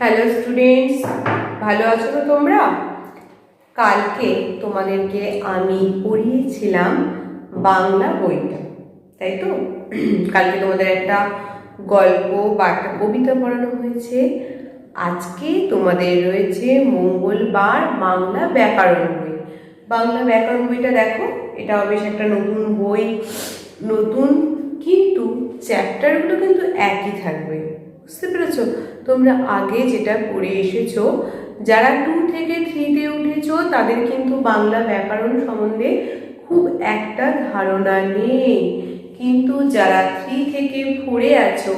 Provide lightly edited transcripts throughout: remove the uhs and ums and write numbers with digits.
Hello students, ভালো আছো তো তোমরা? কালকে তোমাদেরকে আমি পড়িয়েছিলাম বাংলা বইটা, তাই তো? কালকে তোমাদের একটা গল্প বা একটা কবিতা পড়ানো হয়েছে। আজকে তোমাদের রয়েছে মঙ্গলবার বাংলা ব্যাকরণ বই। বাংলা ব্যাকরণ বইটা দেখো, এটা বেশ একটা নতুন বই, নতুন কিন্তু চ্যাপ্টারগুলো কিন্তু একই থাকবে। বুঝতে পেরেছো? তোমরা আগে যেটা পড়ে এসেছো, যারা 2 থেকে 3-তে উঠেছো তাদের কিন্তু বাংলা ব্যাকরণ সম্বন্ধে খুব একটা ধারণা নেই, কিন্তু যারা 3 থেকে 4-এ আছো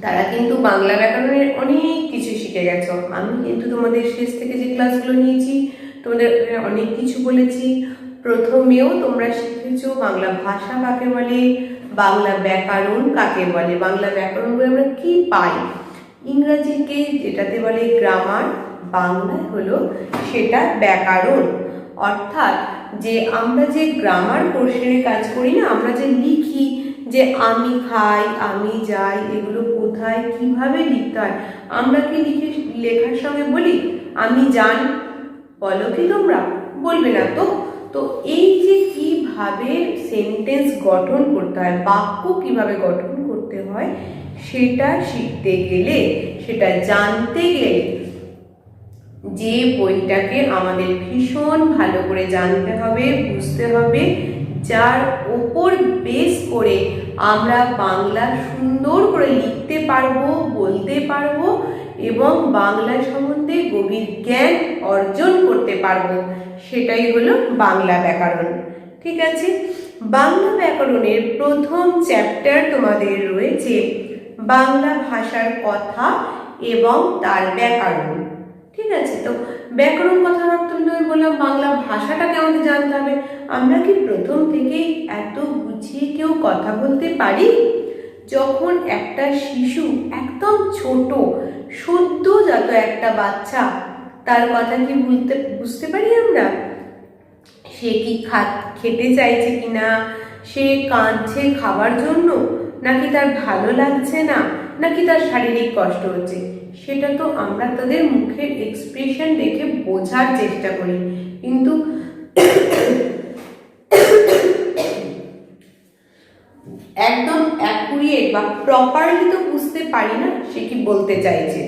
তারা কিন্তু বাংলা ব্যাকরণের অনেক কিছু শিখে গেছো। আমি কিন্তু তোমাদের শেষ থেকে যে ক্লাসগুলো নিয়েছি তোমাদের অনেক কিছু বলেছি। প্রথমেও তোমরা শিখেছো বাংলা ভাষা কাকে বলে, বাংলা ব্যাকরণ কাকে বলে, বাংলা ব্যাকরণ বলে আমরা কি পাই। ইংরাজিকে যেটাতে বলে গ্রামার, বাংলায় হলো সেটা ব্যাকরণ। অর্থাৎ যে আমরা যে গ্রামার পোর্শনে কাজ করি না, আমরা যে লিখি যে আমি খাই, আমি যাই, এগুলো কোথায় কিভাবে লিখতে হয়, আমরা কি লেখার সঙ্গে বলি আমি যান? বলো কি তোমরা? বলবে না তো? তো এই যে কিভাবে সেন্টেন্স গঠন করতে হয়, বাক্য কিভাবে গঠন করতে হয়, সেটা শিখতে গেলে, সেটা জানতে গেলে যে বইটাকে আমাদের ভীষণ ভালো করে জানতে হবে, বুঝতে হবে, যার ওপর বেস করে আমরা বাংলা সুন্দর করে লিখতে পারবো, বলতে পারবো এবং বাংলা সম্বন্ধে গভীর জ্ঞান অর্জন করতে পারবো, সেটাই হলো বাংলা ব্যাকরণ। ঠিক আছে? বাংলা ব্যাকরণের প্রথম চ্যাপ্টার তোমাদের রয়েছে বাংলা ভাষার কথা এবং তার ব্যাকরণ। ঠিক আছে? তো ব্যাকরণ কথার অর্থ আমি বললাম বাংলা ভাষাটাকে আমাদের জানতে হবে। আমরা কি প্রথম থেকেই এত গুছিয়ে কেউ কথা বলতে পারি? যখন একটা শিশু একদম ছোট, সদ্যজাত একটা বাচ্চা, তার কথা কি বুঝতে পারি আমরা? সে কি খেতে চাইছে কিনা, সে কাঁদছে খাবার জন্য, নাকি তার ভালো লাগছে না, নাকি তার শারীরিক কষ্ট হচ্ছে, সেটা তো আমরা তাদের মুখের এক্সপ্রেশন দেখে বোঝার চেষ্টা করি, কিন্তু একদম অ্যাকুরেট বা প্রপারলি তো বুঝতে পারি না সে কি বলতে চাইছে।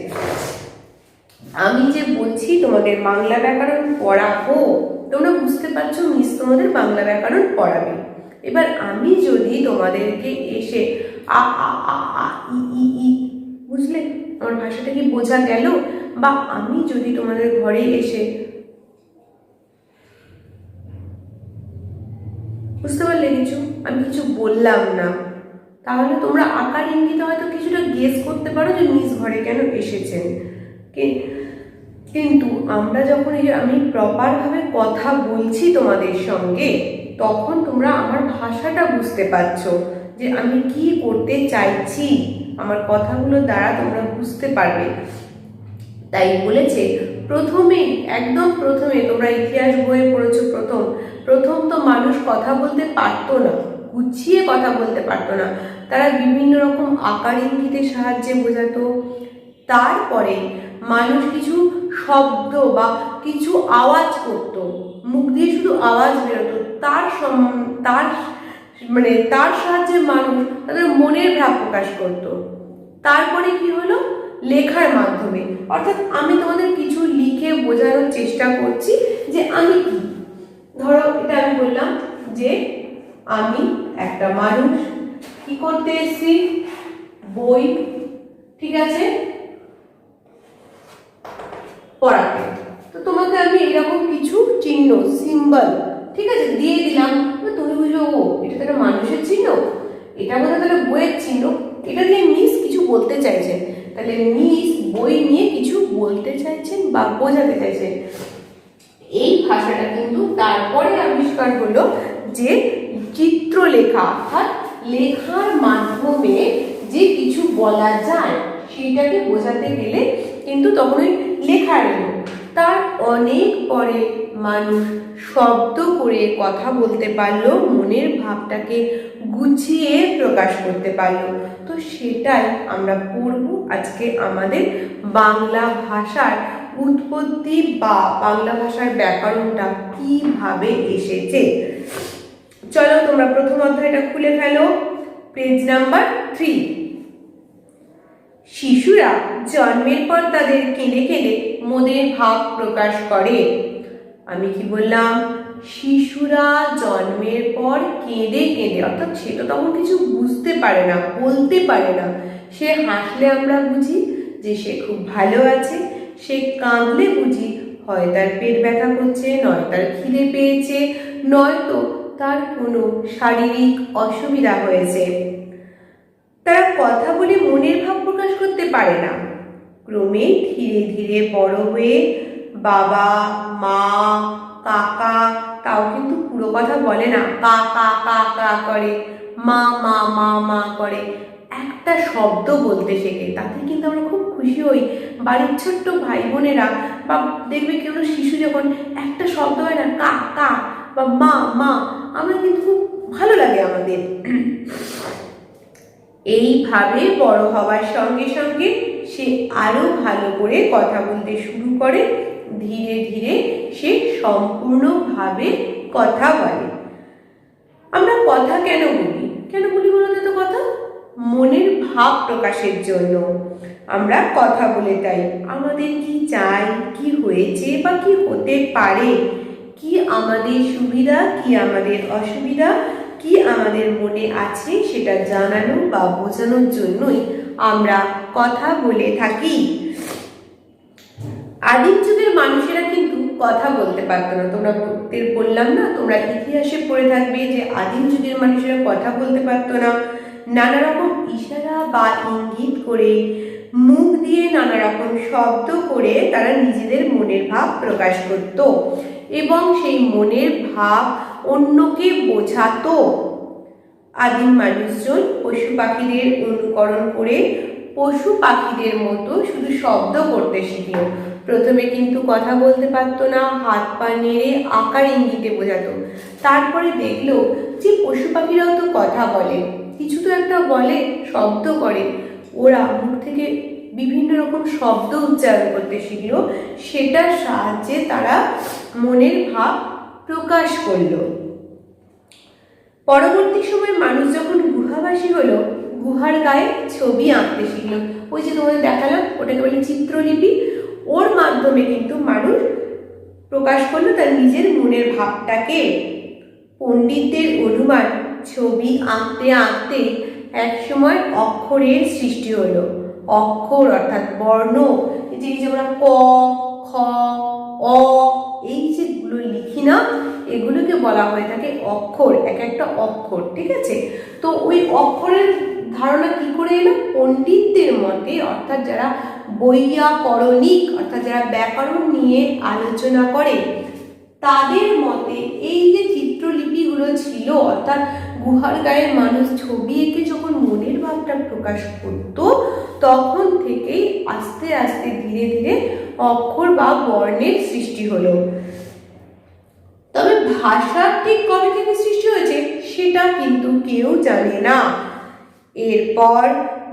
আমি যে বলছি তোমাদের বাংলা ব্যাকরণ পড়াবো, তোমরা বুঝতে পারছো মিস তোমাদের বাংলা ব্যাকরণ পড়াবে। এবার আমি যদি তোমাদেরকে এসে আ আ আ আ ই ই ই, বুঝলে আমার ভাষাটা কি বোঝা গেল? বা আমি যদি তোমাদের ঘরে এসে, বুঝতে পারলে কিছু, আমি কিছু বললাম না, তাহলে তোমরা আকার ইঙ্গিতে হয়তো কিছুটা গেস করতে পারো যে মিস ঘরে কেন এসেছেন। কিন্তু আমরা যখন আমি প্রপারভাবে কথা বলছি তোমাদের সঙ্গে, তখন তোমরা আমার ভাষাটা বুঝতে পারছো যে আমি কি করতে চাইছি, আমার কথাগুলোর দ্বারা তোমরা বুঝতে পারবে। তাই বলেছে প্রথমে, একদম প্রথমে, তোমরা ইতিহাস বইয়ে পড়েছো, প্রথম তো মানুষ কথা বলতে পারতো না, গুছিয়ে কথা বলতে পারতো না, তারা বিভিন্ন রকম আকার ইঙ্গিতের সাহায্যে বোঝাতো। তারপরে মানুষ কিছু শব্দ বা কিছু আওয়াজ করত, মুখ দিয়ে শুধু আওয়াজ বেরোতো, তার সাহায্যে মানুষ তাদের মনের ভাব প্রকাশ করত। তারপরে কি হলো? লেখার মাধ্যমে। অর্থাৎ আমি তোমাদের কিছু লিখে বোঝানোর চেষ্টা করছি যে আমি কি। ধরো এটা আমি বললাম যে আমি একটা মানুষ, কি করতে এসেছি? বই, ঠিক আছে, পড়াতে। তো তোমাকে আমি এরকম কিছু চিহ্ন, সিম্বল, ঠিক আছে, দিয়ে দিলাম। তুমি বুঝো ও এটা তো একটা মানুষের চিহ্ন, এটা বোধ হয় তাহলে বইয়ের চিহ্ন, এটা দিয়ে মিস কিছু বলতে চাইছেন। তাহলে মিস বই নিয়ে কিছু বলতে চাইছেন বা বোঝাতে চাইছেন। এই ভাষাটা কিন্তু তারপরে আবিষ্কার হলো যে চিত্রলেখা, অর্থাৎ লেখার মাধ্যমে যে কিছু বলা যায় সেইটাকে বোঝাতে গেলে কিন্তু তখন ওই লেখা এলো। তার অনেক পরে মানুষ শব্দ করে কথা বলতে পারলো, মনের ভাবটাকে গুছিয়ে প্রকাশ করতে পারলো। তো সেটাই আমরা পড়ব আজকে আমাদের বাংলা ভাষার উৎপত্তি বা বাংলা ভাষার ব্যাকরণটা কিভাবে এসেছে। চলো তোমরা প্রথম অধ্যায়টা খুলে ফেলো, পেজ নাম্বার 3। শিশুরা জন্মের পর তাদের কেঁদে কেঁদে মনের ভাব প্রকাশ করে। আমি কি বললাম? শিশুরা জন্মের পর কেঁদে কেঁদে, অর্থাৎ সে তো তখন কিছু বুঝতে পারে না, বলতে পারে না। সে হাসলে আমরা বুঝি যে সে খুব ভালো আছে, সে কাঁদলে বুঝি হয় তার পেট ব্যথা করছে, নয় তার খিদে পেয়েছে, নয়তো তার কোনো শারীরিক অসুবিধা হয়েছে। তারা কথা বলে মনের ভাব প্রকাশ করতে পারে না। ক্রমে ধীরে ধীরে বড় হয়ে বাবা, মা, কাকা, তাও কিন্তু পুরো কথা বলে না, কা কা কা কা করে, মা মা মা মা করে, একটা শব্দ বলতে শেখে। তাতে কিন্তু আমরা খুব খুশি হই। বাড়ির ছোট্ট ভাই বোনেরা বা দেখবে কেউ শিশু যখন একটা শব্দ হয় না, কা কা বা মা মা, আমরা কিন্তু খুব ভালো লাগে আমাদের। এইভাবে বড় হওয়ার সঙ্গে সঙ্গে সে আরো ভালো করে কথা বলতে শুরু করে। ধীরে ধীরে সে সম্পূর্ণভাবে কথা বলে। আমরা কথা কেন বলি বলতে তো কথা মনের ভাব প্রকাশের জন্য আমরা কথা বলে। তাই আমাদের কি চাই, কি হয়েছে বা কি হতে পারে, কি আমাদের সুবিধা, কি আমাদের অসুবিধা, কি আমাদের মনে আছে সেটা জানানো বা বোঝানোর জন্যই আমরা কথা বলে থাকি। আদিম যুগের মানুষেরা কিন্তু কথা বলতে পারতো না। তোমরা বললাম না, তোমরা ইতিহাসে পড়ে থাকবে যে আদিম যুগের মানুষেরা কথা বলতে পারতো না। নানা রকম ইশারা বা ইঙ্গিত করে, মুখ দিয়ে নানা রকম শব্দ করে তারা নিজেদের মনের ভাব প্রকাশ করত এবং সেই মনের ভাব অন্যকে বোঝাতো। আদিম মানুষজন পশু পাখিদের অনুকরণ করে পশু পাখিদের মতো শুধু শব্দ করতে শিখল। প্রথমে কিন্তু কথা বলতে পারতো না, হাত পা নেড়ে আকার ইঙ্গিতে বোঝাতো। তারপরে দেখলো যে পশু পাখিরাও তো কথা বলে, কিছু তো একটা বলে, শব্দ করে। ওরা মুখ থেকে বিভিন্ন রকম শব্দ উচ্চারণ করতে শিখলো। সেটার সাহায্যে তারা মনের ভাব প্রকাশ করলো। পরবর্তী সময় মানুষ যখন গুহাবাসী হলো, গুহার গায়ে ছবি আঁকতে শিখলো। ওই যে তোমাদের দেখালাম, ওটাকে বলে চিত্রলিপি। ওর মাধ্যমে কিন্তু মানুষ প্রকাশ করলো তার নিজের মনের ভাবটাকে। পণ্ডিতদের অনুমান, ছবি আঁকতে আঁকতে এক সময় অক্ষরের সৃষ্টি হলো। অক্ষর অর্থাৎ বর্ণ, যে আমরা ক, খ, অ, এই যেগুলো লিখি না, এগুলোকে বলা হয়ে থাকে অক্ষর। এক একটা অক্ষর, ঠিক আছে? তো ওই অক্ষরের ধারণা কি করে এলো? পণ্ডিতদের মতে, অর্থাৎ যারা বৈয়াকরণিক, অর্থাৎ যারা ব্যাকরণ নিয়ে আলোচনা করে, তাদের মতে এই যে চিত্রলিপিগুলো ছিল, অর্থাৎ গুহার গায়ে মানুষ ছবি এঁকে যখন মনের ভাবটা প্রকাশ করত, তখন থেকেই আস্তে আস্তে ধীরে ধীরে অক্ষর বা বর্ণের সৃষ্টি হলো। তবে ভাষা ঠিক কবে থেকে সৃষ্টি হয়েছে সেটা কিন্তু কেউ জানে না। এরপর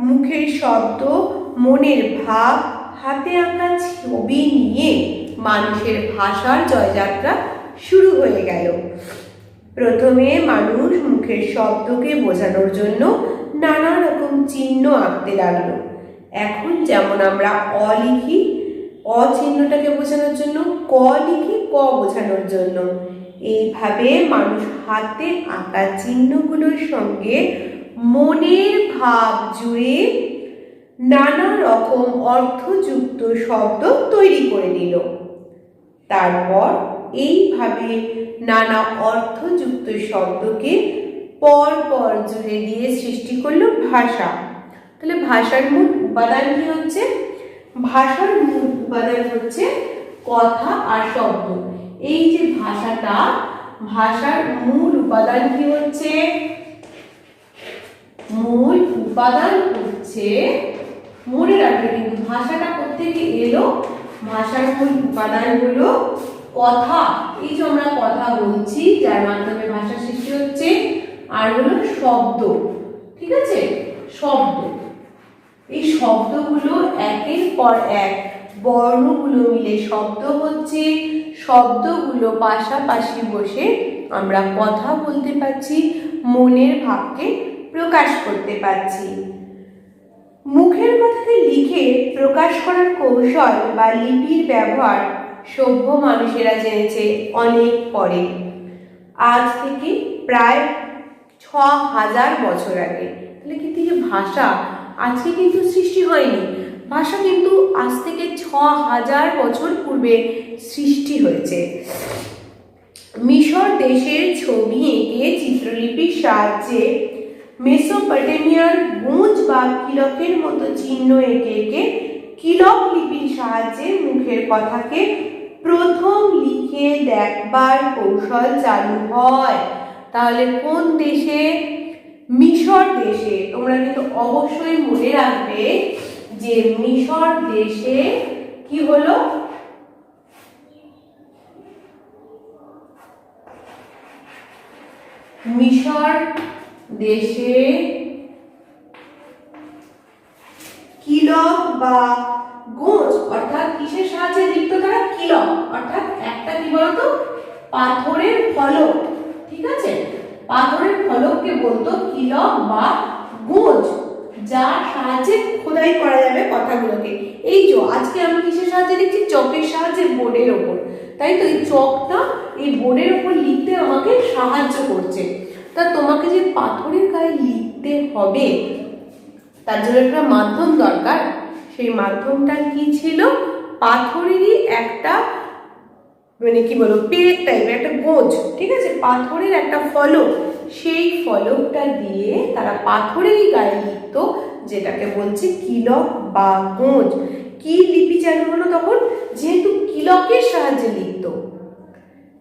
মুখের শব্দ, মনের ভাব, হাতে আঁকা ছবি নিয়ে মানুষের ভাষার জয়যাত্রা শুরু হয়ে গেল। প্রথমে মানুষ মুখের শব্দকে বোঝানোর জন্য নানা রকম চিহ্ন আঁকতে লাগলো। এখন যেমন আমরা অ লিখি, অ চিহ্নটাকে বোঝানোর জন্য, ক লিখি ক বোঝানোর জন্য। এইভাবে মানুষ হাতে আঁকা চিহ্নগুলোর সঙ্গে মনের ভাব জুড়ে নানা রকম অর্থযুক্ত শব্দ তৈরি করে নিল। তারপর এইভাবে নানা অর্থযুক্ত শব্দকে পর পর জুড়ে দিয়ে সৃষ্টি করলো ভাষা। তাহলে ভাষার মূল উপাদান কি হচ্ছে? ভাষার মূল উপাদান হচ্ছে কথা আর শব্দ। এই যে ভাষাটা, ভাষার মূল উপাদান কি হচ্ছে? মূল উপাদান হচ্ছে, মনে রাখবে কিন্তু ভাষাটা কোত্থেকে এলো? ভাষার মূল উপাদান হলো কথা, এই যে আমরা কথা বলছি যার মাধ্যমে ভাষা সৃষ্টি হচ্ছে, আর হলো শব্দ, ঠিক আছে, শব্দ। এই শব্দগুলো একের পর এক বর্ণগুলো মিলে শব্দ হচ্ছে, শব্দগুলো পাশাপাশি বসে আমরা কথা বলতে পারছি, মনের ভাবকে প্রকাশ করতে পারছি। মুখের কথাকে লিখে প্রকাশ করার কৌশল বা লিপির ব্যবহার সভ্য মানুষেরা জেনেছে অনেক পরে, আজ থেকে প্রায় ৬,০০০ বছর আগে। তাহলে কিন্তু এই ভাষা আজকে কিন্তু সৃষ্টি হয়নি, ভাষা কিন্তু আজ থেকে ৬,০০০ বছর পূর্বে সৃষ্টি হয়েছে। মিশর দেশের ছবি এঁকে চিত্রলিপির সাহায্যে মেসোপটেমিয়ার গুঞ্জ বা কিলকের মতো চিহ্ন এঁকে এঁকে কিলক লিপির সাহায্যে মুখের কথাকে প্রথম লিখে দেখবার কৌশল চালু হয়। তাহলে কোন দেশে? মিশর দেশে। তোমরা কিন্তু অবশ্যই মনে রাখবে যে মিশর দেশে কি হলো? মিশর দেশে কিলক বা গোঁজ অর্থাৎ কিসের সাহায্যে লিখত তারা? কিলক অর্থাৎ একটা কি বলতো? পাথরের ফলক, ঠিক আছে, পাথরের ফলককে বলতো কিলক বা গোঁজ, যার সাহায্যে খোদাই করা যাবে কথাগুলোকে। এই যে আজকে আমি কিসের সাহায্যে লিখছি? চকের সাহায্যে বোর্ডের ওপর, তাই তো এই চকটা এই বোর্ডের ওপর লিখতে আমাকে সাহায্য করছে। তা তোমাকে যে পাথরের গায়ে লিখতে হবে তার জন্য একটা মাধ্যম দরকার। সেই মাধ্যমটা কি ছিল? পাথরেরই একটা মানে কি বলবো পেরেক টাইপের একটা গোঁজ, ঠিক আছে, পাথরের একটা ফলক, সেই ফলকটা দিয়ে তারা পাথরেরই গায়ে লিখত, যেটাকে বলছে কিলক বা গোঁজ। কি লিপি চালু হলো তখন? যেহেতু কিলকের সাহায্যে লিখত,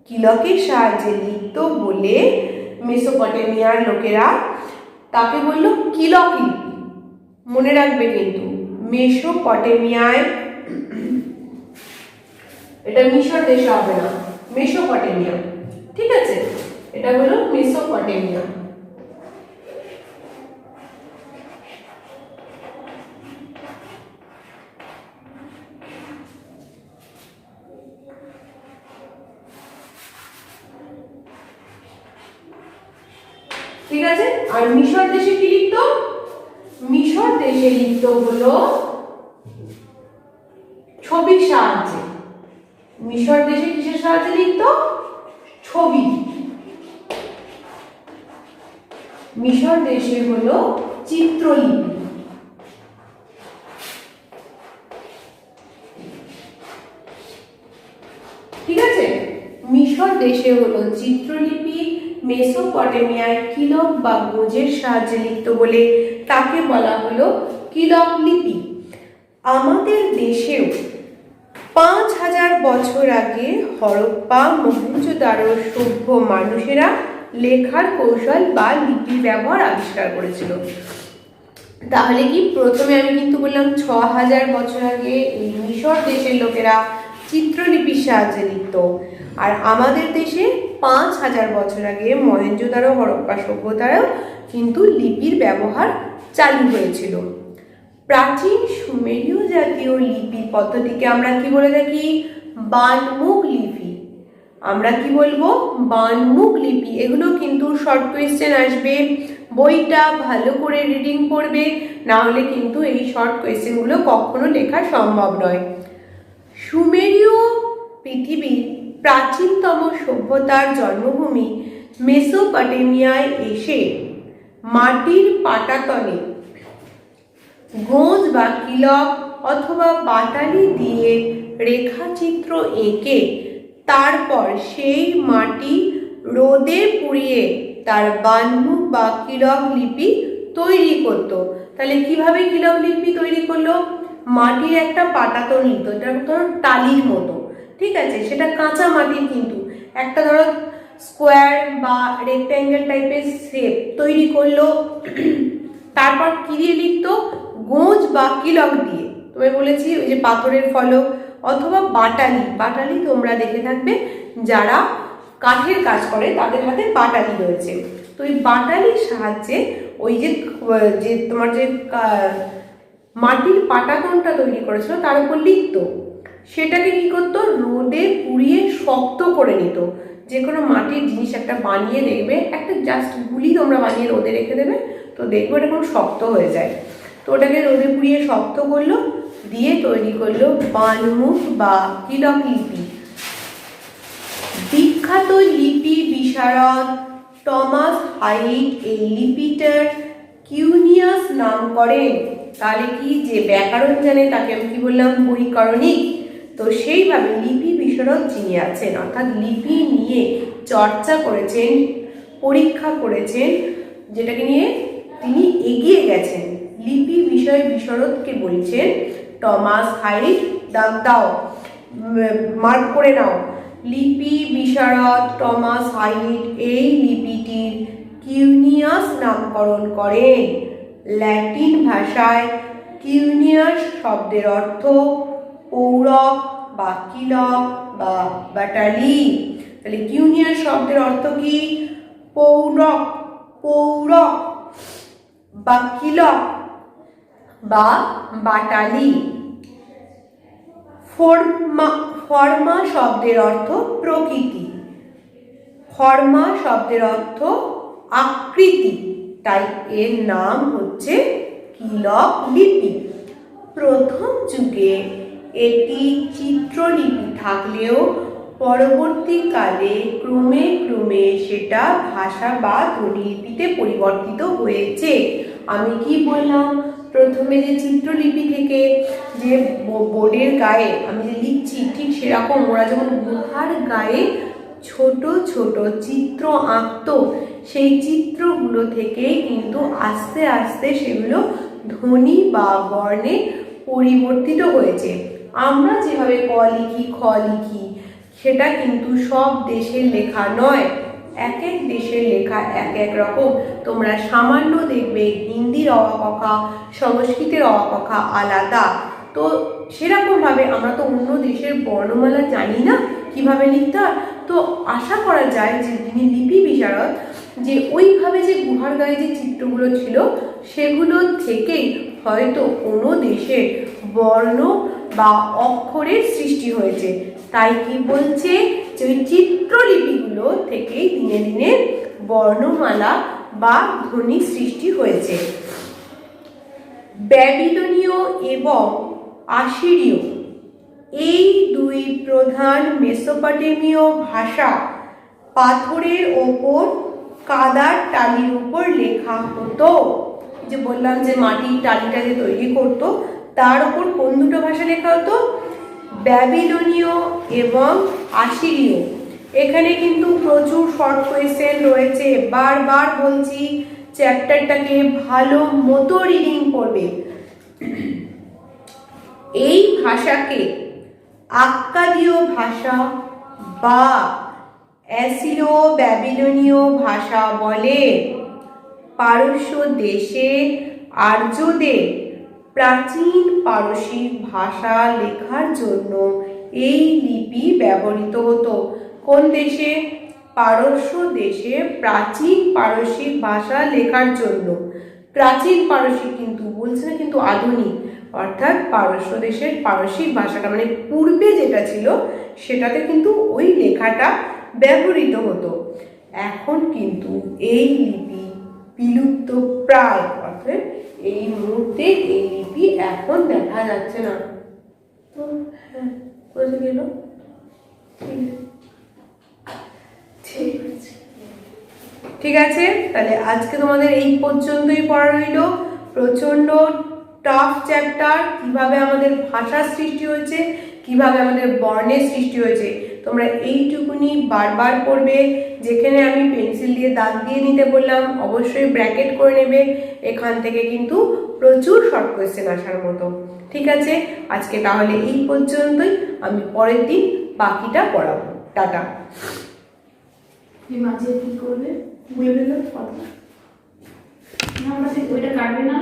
কিলকের সাহায্যে লিখত বলে মেসোপটেমিয়ার লোকেরা তাকে বললো কিলক লিপি। মনে রাখবে কিন্তু মেসোপটেমিয়ায়, এটা মিশর দেশে হবে না, মেসোপটেমিয়া, ঠিক আছে, এটা হলো মেসোপটেমিয়া। ঠিক আছে, আর মিশর দেশে কি লিখতো? মিশর দেশে লিখতো হলো ছবির সাহায্যে। মিশর দেশে কিসের সাহায্যে লিখতো? ছবি। মিশর দেশে হলো চিত্রলিপি। ঠিক আছে, মিশর দেশে হলো চিত্রলিপি, মেসোপটেমিয়ায় কিলক বা গোঁজের সাহায্যে লিখত বলে তাকে বলা হলো কিলক লিপি। আমাদের দেশেও ৫,০০০ বছর আগে হরপ্পা মহেঞ্জোদারো সভ্য মানুষেরা লেখার কৌশল বা লিপির ব্যবহার আবিষ্কার করেছিল। তাহলে কি প্রথমে আমি কিন্তু বললাম ৬,০০০ বছর আগে এই মিশর দেশের লোকেরা চিত্রলিপির সাহায্যে লিখত, আর আমাদের দেশে ৫,০০০ বছর আগে মহেঞ্জোদারো হরপ্পা সভ্যতারও কিন্তু লিপির ব্যবহার চালু হয়েছিল। প্রাচীন সুমেরীয় জাতীয় লিপি পদ্ধতিকে আমরা কি বলে থাকি? বানমুখ লিপি। আমরা কি বলবো? বানমুখ লিপি। এগুলো কিন্তু শর্ট কোয়েশ্চেন আসবে, বইটা ভালো করে রিডিং করবে, না হলে কিন্তু এই শর্ট কোয়েশ্চেনগুলো কখনো লেখা সম্ভব নয়। সুমেরীয় পৃথিবীর প্রাচীনতম সভ্যতার জন্মভূমি মেসোপটেমিয়ায় এসে মাটির পাটাতনে গোঁজ বা কিলক অথবা পাটালি দিয়ে রেখাচিত্র এঁকে তারপর সেই মাটি রোদে পুড়িয়ে তার বানমুখ বা কিলক লিপি তৈরি করত। তাহলে কিভাবে কিলক লিপি তৈরি করলো? মাটির একটা পাটাতন নিত, এটা ধরো টালির মতো, ঠিক আছে, সেটা কাঁচা মাটির, কিন্তু একটা ধরো স্কোয়ার বা রেক্ট্যাঙ্গেল টাইপের শেপ তৈরি করলো, তারপর কি দিয়ে লিখতো? গোঁজ বা কিলক দিয়ে। তোমায় বলেছি ওই যে পাথরের ফলক, অথবা বাটালি। বাটালি তোমরা দেখে থাকবে, যারা কাঠের কাজ করে তাদের হাতে বাটালি রয়েছে। তো এই বাটালির সাহায্যে ওই যে তোমার যে মাটির পাটাতনটা তৈরি করেছিল তার উপর লিখতো, সেটাকে কি করতো, রোদে পুড়িয়ে শক্ত করে নিত। যে কোনো মাটির জিনিস একটা বানিয়ে দেখবে, একটা জাস্ট গুলি তোমরা বানিয়ে রোদে রেখে দেবে, তো দেখবে ওটা খুব শক্ত হয়ে যায়। তো ওটাকে রোদে পুড়িয়ে শক্ত করলো, দিয়ে তৈরি করলো বানমুখ বা কিলক লিপি। বিখ্যাত লিপি বিশারদ টমাস হাইট এই লিপিটার কিউনিয়াস নাম করেন। তাহলে কি, যে ব্যাকরণ জানে তাকে আমি কি বললাম, বৈকরণিক। তো সেইভাবে লিপি বিশারদ যিনি আছেন, অর্থাৎ লিপি নিয়ে চর্চা করেছেন, পরীক্ষা করেছেন, যেটাকে নিয়ে তিনি এগিয়ে গেছেন, লিপি বিষয় বিশারদকে বলছেন টমাস হাইট। দাও, মার্ক করে নাও, লিপি বিশারদ টমাস হাইট এই লিপিটির কিউনিয়াস নামকরণ করেন। ল্যাটিন ভাষায় কিউনিয়াস শব্দের অর্থ পৌরক বা কিলক বা বাটালি। তাহলে কিউনিয়াস শব্দের অর্থ কি, পৌরক, পৌরক বা কিলক বা বাটালি। ফর্মা শব্দের অর্থ প্রকৃতি, ফর্মা শব্দের অর্থ আকৃতি, তাই এর নাম হচ্ছে কিলক লিপি। প্রথম যুগে এটি চিত্রলিপি থাকলেও পরবর্তীকালে ক্রমে ক্রমে সেটা ভাষা বা ধ্বনিলিপিতে পরিবর্তিত হয়েছে। আমি কি বললাম, প্রথমে যে চিত্রলিপি থেকে যে বোর্ডের গায়ে আমি যে লিখছি, ঠিক সেরকম ওরা যখন গুহার গায়ে ছোট ছোট চিত্র আঁকতো, সেই চিত্রগুলো থেকেই কিন্তু আস্তে আস্তে সেগুলো ধ্বনি বা বর্ণে পরিবর্তিত হয়েছে। আমরা যেভাবে ক লিখি, খ লিখি, সেটা কিন্তু সব দেশের লেখা নয়, এক এক দেশের লেখা এক এক রকম। তোমরা সামান্য দেখবে হিন্দির অ আ ক খ, সংস্কৃতের অ আ ক খ আলাদা। তো সেরকমভাবে আমরা তো অন্য দেশের বর্ণমালা জানি না কিভাবে লিখতে হয়। তো আশা করা যায় যে যিনি লিপি বিশারদ, যে ওইভাবে যে গুহার গায়ে যে চিত্রগুলো ছিল সেগুলো থেকেই হয়তো কোনো দেশের বর্ণ বা অক্ষরের সৃষ্টি হয়েছে। তাই কি বলছে, যে ওই চিত্রলিপিগুলো থেকেই দিনে দিনে বর্ণমালা বা ধ্বনি সৃষ্টি হয়েছে। ব্যাবিলনীয় এবং আসিরীয় এই দুই প্রধান মেসোপটেমীয় ভাষা পাথরের ওপর কাদার টালির উপর লেখা হতো। যে বললাম যে মাটির টালিটা যে তৈরি করতো তার উপর কোন দুটো ভাষা লেখা হতো, ব্যাবিলনীয় এবং আসিরীয়। এখানে কিন্তু প্রচুর শর্ট কোয়েশ্চেন রয়েছে, বারবার বলছি চ্যাপ্টারটাকে ভালো মতো রিডিং করবে। এই ভাষাকে আক্কাদীয় ভাষা বা অ্যাসিরো ব্যাবিলনীয় ভাষা বলে। পারস্য দেশে আর্যদের প্রাচীন পারসিক ভাষা লেখার জন্য এই লিপি ব্যবহৃত হতো। কোন দেশে, পারস্য দেশে প্রাচীন পারসিক ভাষা লেখার জন্য। প্রাচীন পারসিক কিন্তু বলছে না, কিন্তু আধুনিক, অর্থাৎ পারস্য দেশের পারসিক ভাষাটা মানে পূর্বে যেটা ছিল সেটাতে কিন্তু ওই লেখাটা ব্যবহৃত হতো। এখন কিন্তু এই লিপি বিলুপ্ত প্রায়, অর্থাৎ এই মুহূর্তে এই লিপি এখন দেখা যাচ্ছে না। তো হ্যাঁ, কোথায় গেল? ঠিক আছে, তাহলে আজকে তোমাদের এই পর্যন্তই পড়া রইল। প্রচণ্ড টাফ চ্যাপ্টার, কিভাবে আমাদের ভাষার সৃষ্টি হয়েছে, কিভাবে আমাদের বর্ণের সৃষ্টি হয়েছে, তোমরা এইটুকুনি বারবার পড়বে। যেখানে আমি পেন্সিল দিয়ে দাগ দিয়ে নিতে বললাম অবশ্যই ব্র্যাকেট করে নেবে, এখান থেকে কিন্তু প্রচুর শর্ট কোয়েশ্চেন আসার মতো। ঠিক আছে, আজকে তাহলে এই পর্যন্তই, আমি পরের দিন বাকিটা পড়াবো। টাটা। মাঝে কি করবে, বলে কথা, ওইটা কাটবে না।